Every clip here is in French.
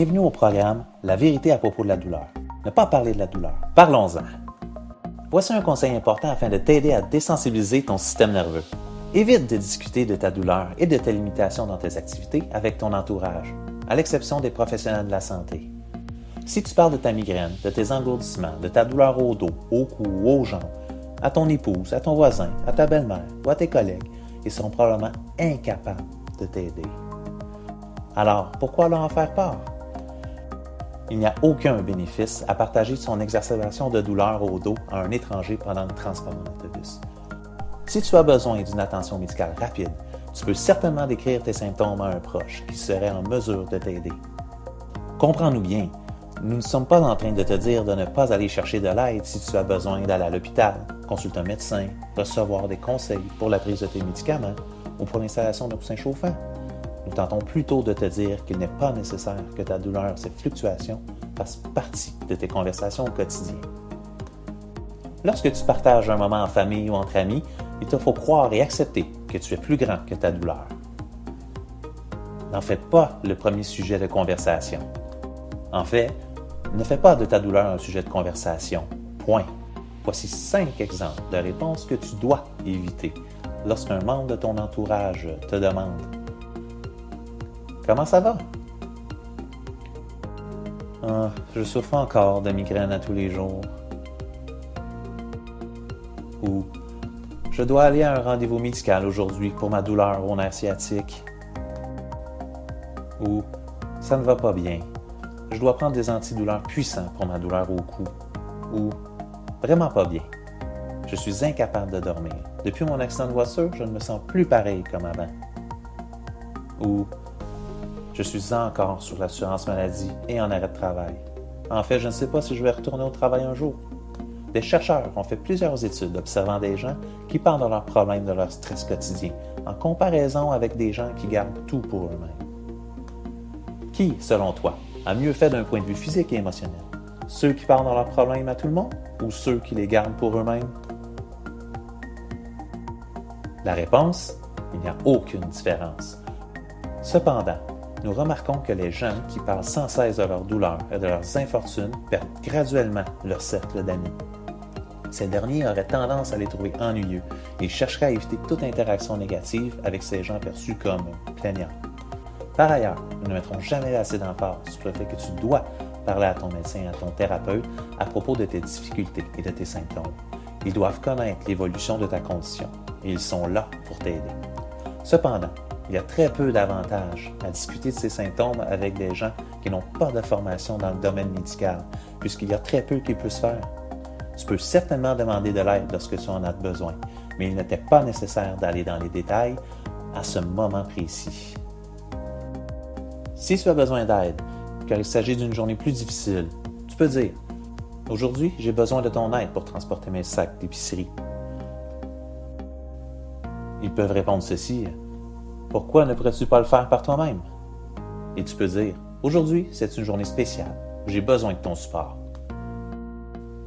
Bienvenue au programme La vérité à propos de la douleur. Ne pas parler de la douleur. Parlons-en. Voici un conseil important afin de t'aider à désensibiliser ton système nerveux. Évite de discuter de ta douleur et de tes limitations dans tes activités avec ton entourage, à l'exception des professionnels de la santé. Si tu parles de ta migraine, de tes engourdissements, de ta douleur au dos, au cou ou aux jambes, à ton épouse, à ton voisin, à ta belle-mère ou à tes collègues, ils seront probablement incapables de t'aider. Alors, pourquoi leur en faire part? Il n'y a aucun bénéfice à partager son exacerbation de douleur au dos à un étranger pendant le transport en autobus. Si tu as besoin d'une attention médicale rapide, tu peux certainement décrire tes symptômes à un proche qui serait en mesure de t'aider. Comprends-nous bien, nous ne sommes pas en train de te dire de ne pas aller chercher de l'aide si tu as besoin d'aller à l'hôpital, consulter un médecin, recevoir des conseils pour la prise de tes médicaments ou pour l'installation d'un coussin chauffant. Nous tentons plutôt de te dire qu'il n'est pas nécessaire que ta douleur, ces fluctuations, fassent partie de tes conversations au quotidien. Lorsque tu partages un moment en famille ou entre amis, il te faut croire et accepter que tu es plus grand que ta douleur. N'en fais pas le premier sujet de conversation. En fait, ne fais pas de ta douleur un sujet de conversation. Point. Voici 5 exemples de réponses que tu dois éviter lorsqu'un membre de ton entourage te demande « Comment ça va? » « Je souffre encore de migraine à tous les jours. » Ou « Je dois aller à un rendez-vous médical aujourd'hui pour ma douleur au nerf sciatique. » Ou « Ça ne va pas bien. Je dois prendre des antidouleurs puissants pour ma douleur au cou. » Ou « Vraiment pas bien. Je suis incapable de dormir. Depuis mon accident de voiture, je ne me sens plus pareil comme avant. » Ou « Je suis encore sur l'assurance maladie et en arrêt de travail. En fait, je ne sais pas si je vais retourner au travail un jour. » Des chercheurs ont fait plusieurs études observant des gens qui parlent de leurs problèmes, de leur stress quotidien, en comparaison avec des gens qui gardent tout pour eux-mêmes. Qui, selon toi, a mieux fait d'un point de vue physique et émotionnel? Ceux qui parlent de leurs problèmes à tout le monde ou ceux qui les gardent pour eux-mêmes? La réponse, il n'y a aucune différence. Cependant, nous remarquons que les gens qui parlent sans cesse de leurs douleurs et de leurs infortunes perdent graduellement leur cercle d'amis. Ces derniers auraient tendance à les trouver ennuyeux et chercheraient à éviter toute interaction négative avec ces gens perçus comme plaignants. Par ailleurs, nous ne mettrons jamais assez d'emphase sur le fait que tu dois parler à ton médecin et à ton thérapeute à propos de tes difficultés et de tes symptômes. Ils doivent connaître l'évolution de ta condition et ils sont là pour t'aider. Cependant, il y a très peu d'avantages à discuter de ces symptômes avec des gens qui n'ont pas de formation dans le domaine médical, puisqu'il y a très peu qu'ils puissent faire. Tu peux certainement demander de l'aide lorsque tu en as besoin, mais il n'était pas nécessaire d'aller dans les détails à ce moment précis. Si tu as besoin d'aide, car il s'agit d'une journée plus difficile, tu peux dire « Aujourd'hui, j'ai besoin de ton aide pour transporter mes sacs d'épicerie. » Ils peuvent répondre ceci « Pourquoi ne pourrais-tu pas le faire par toi-même? » Et tu peux dire « Aujourd'hui, c'est une journée spéciale. J'ai besoin de ton support. »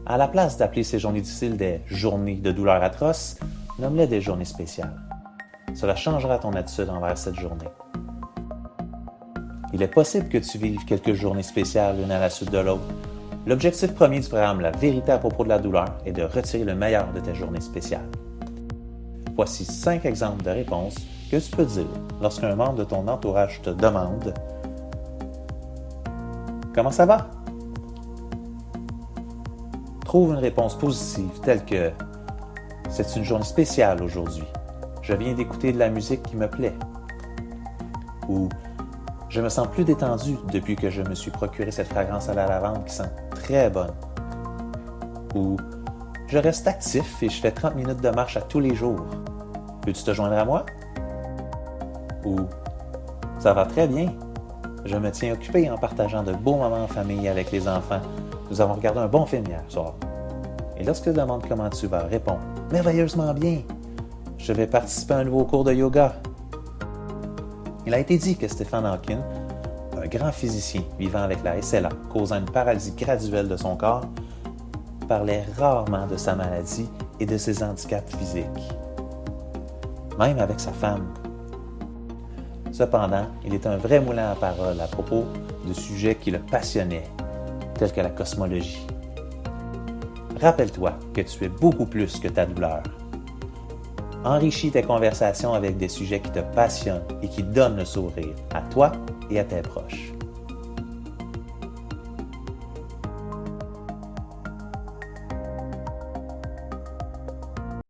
À la place d'appeler ces journées difficiles des journées de douleur atroce, nomme-les des journées spéciales. Cela changera ton attitude envers cette journée. Il est possible que tu vives quelques journées spéciales l'une à la suite de l'autre. L'objectif premier du programme La vérité à propos de la douleur est de retirer le meilleur de tes journées spéciales. Voici 5 exemples de réponses que tu peux dire lorsqu'un membre de ton entourage te demande « Comment ça va? » Trouve une réponse positive telle que « C'est une journée spéciale aujourd'hui. Je viens d'écouter de la musique qui me plaît. » Ou « Je me sens plus détendu depuis que je me suis procuré cette fragrance à la lavande qui sent très bonne. » Ou « Je reste actif et je fais 30 minutes de marche à tous les jours. Peux-tu te joindre à moi? » Ou « Ça va très bien. Je me tiens occupé en partageant de beaux moments en famille avec les enfants. Nous avons regardé un bon film hier soir. » Et lorsque tu demandes comment tu vas, réponds « Merveilleusement bien. Je vais participer à un nouveau cours de yoga. » Il a été dit que Stephen Hawking, un grand physicien vivant avec la SLA, causant une paralysie graduelle de son corps, parlait rarement de sa maladie et de ses handicaps physiques. Même avec sa femme. Cependant, il est un vrai moulin à paroles à propos de sujets qui le passionnaient, tels que la cosmologie. Rappelle-toi que tu es beaucoup plus que ta douleur. Enrichis tes conversations avec des sujets qui te passionnent et qui donnent le sourire à toi et à tes proches.